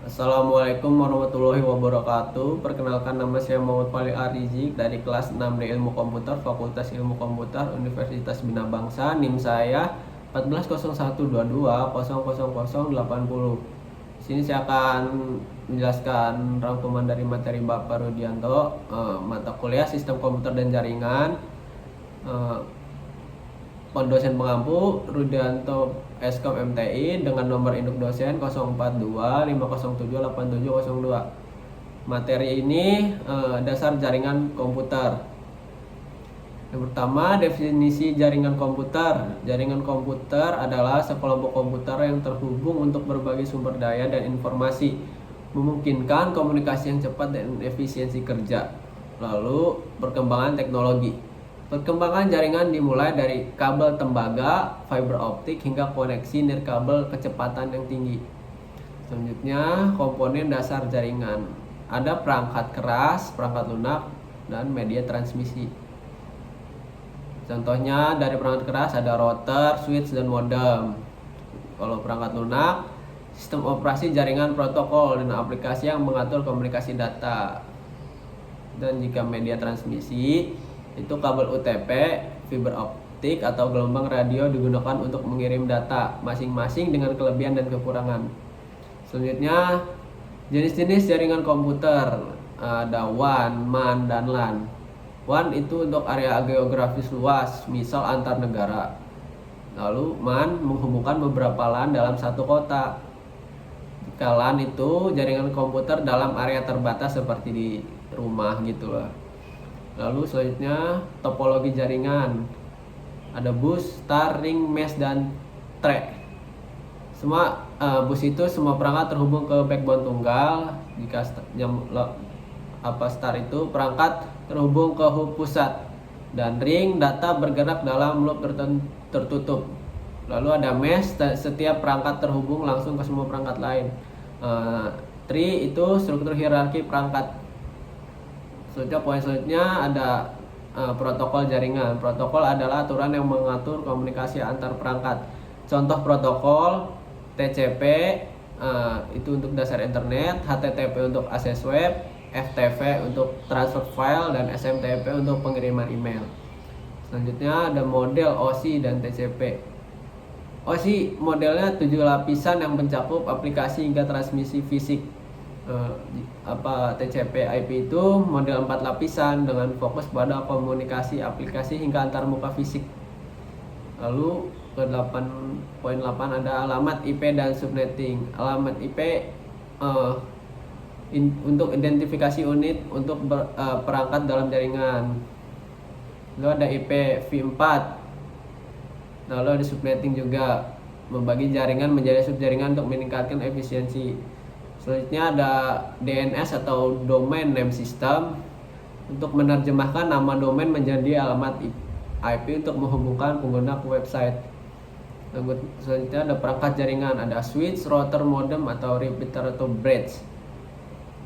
Assalamualaikum warahmatullahi wabarakatuh. Perkenalkan, nama saya Muhammad Fali Arizik dari kelas 6D Ilmu Komputer, Fakultas Ilmu Komputer, Universitas Bina Bangsa. NIM saya 140122000080. Sini saya akan menjelaskan rangkuman dari materi Bapak Rudianto, mata kuliah Sistem Komputer dan Jaringan. Dosen pengampu Rudianto Eskom MTI dengan nomor induk dosen 0425078702. Materi ini dasar jaringan komputer. Yang pertama, definisi jaringan komputer. Jaringan komputer adalah sekelompok komputer yang terhubung untuk berbagai sumber daya dan informasi, memungkinkan komunikasi yang cepat dan efisiensi kerja. Lalu, perkembangan teknologi. Perkembangan jaringan dimulai dari kabel tembaga, fiber optik, hingga koneksi nirkabel kecepatan yang tinggi. Selanjutnya, komponen dasar jaringan. Ada perangkat keras, perangkat lunak, dan media transmisi. Contohnya dari perangkat keras ada router, switch, dan modem. Kalau perangkat lunak, sistem operasi jaringan protokol dan aplikasi yang mengatur komunikasi data. Dan jika media transmisi, itu kabel UTP, fiber optik, atau gelombang radio digunakan untuk mengirim data, masing-masing dengan kelebihan dan kekurangan. Selanjutnya, jenis-jenis jaringan komputer. Ada WAN, MAN, dan LAN. WAN itu untuk area geografis luas, misal antar negara. Lalu MAN menghubungkan beberapa LAN dalam satu kota. Jika LAN itu jaringan komputer dalam area terbatas seperti di rumah gitu lah. Lalu selanjutnya, topologi jaringan. Ada bus, star, ring, mesh, dan track. Semua bus itu semua perangkat terhubung ke backbone tunggal. Jika star itu perangkat terhubung ke hub pusat. Dan ring, data bergerak dalam loop tertutup. Lalu ada mesh, setiap perangkat terhubung langsung ke semua perangkat lain. Tree itu struktur hierarki perangkat. Selanjutnya ada protokol jaringan. Protokol adalah aturan yang mengatur komunikasi antar perangkat. Contoh protokol: TCP itu untuk dasar internet, HTTP untuk akses web, FTP untuk transfer file, dan SMTP untuk pengiriman email. Selanjutnya ada model OSI dan TCP. OSI modelnya 7 lapisan yang mencakup aplikasi hingga transmisi fisik. TCP IP itu model 4 lapisan dengan fokus pada komunikasi aplikasi hingga antar muka fisik. Lalu ke 8.8 ada alamat IP dan subnetting. Alamat IP untuk identifikasi unit untuk perangkat dalam jaringan. Lalu ada IP v4. Lalu ada subnetting juga, membagi jaringan menjadi subjaringan untuk meningkatkan efisiensi. Selanjutnya ada DNS atau Domain Name System untuk menerjemahkan nama domain menjadi alamat IP untuk menghubungkan pengguna ke website. Selanjutnya ada perangkat jaringan, ada switch, router, modem, atau repeater atau bridge.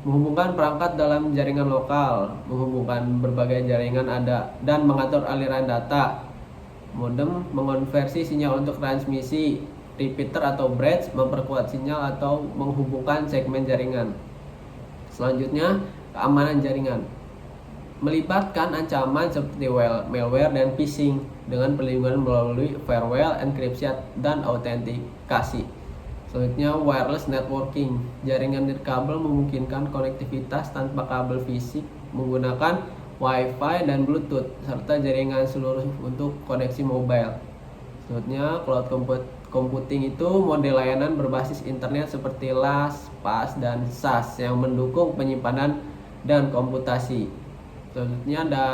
Menghubungkan perangkat dalam jaringan lokal, menghubungkan berbagai jaringan ada dan mengatur aliran data. Modem mengonversi sinyal untuk transmisi. Repeater atau bridge memperkuat sinyal atau menghubungkan segmen jaringan. Selanjutnya, keamanan jaringan melibatkan ancaman seperti malware dan phishing dengan perlindungan melalui firewall, enkripsi, dan autentikasi. Selanjutnya, wireless networking. Jaringan nirkabel memungkinkan konektivitas tanpa kabel fisik menggunakan Wi-Fi dan Bluetooth serta jaringan seluruh untuk koneksi mobile. Selanjutnya, cloud computing itu model layanan berbasis internet seperti LAS, PaaS, dan SaaS yang mendukung penyimpanan dan komputasi. Selanjutnya ada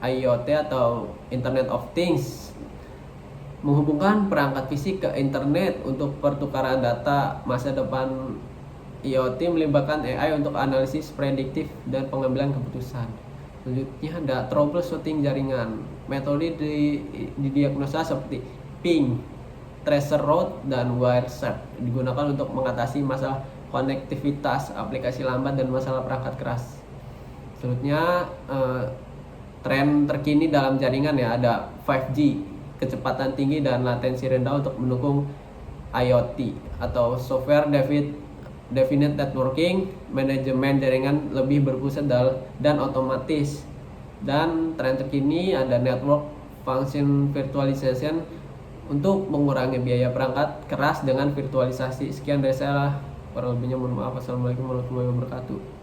IoT atau Internet of Things, menghubungkan perangkat fisik ke internet untuk pertukaran data. Masa depan IoT melibatkan AI untuk analisis prediktif dan pengambilan keputusan. Selanjutnya ada troubleshooting jaringan. Metode didiagnosa seperti ping, tracer route, dan wireshark digunakan untuk mengatasi masalah konektivitas, aplikasi lambat, dan masalah perangkat keras. Selanjutnya tren terkini dalam jaringan ya, ada 5G, kecepatan tinggi dan latensi rendah untuk mendukung IoT atau software definite networking, manajemen jaringan lebih berpusat dan otomatis. Dan tren terkini ada network function virtualization untuk mengurangi biaya perangkat keras dengan virtualisasi. Sekian dari saya, kurang lebihnya mohon maaf. Assalamualaikum warahmatullahi wabarakatuh.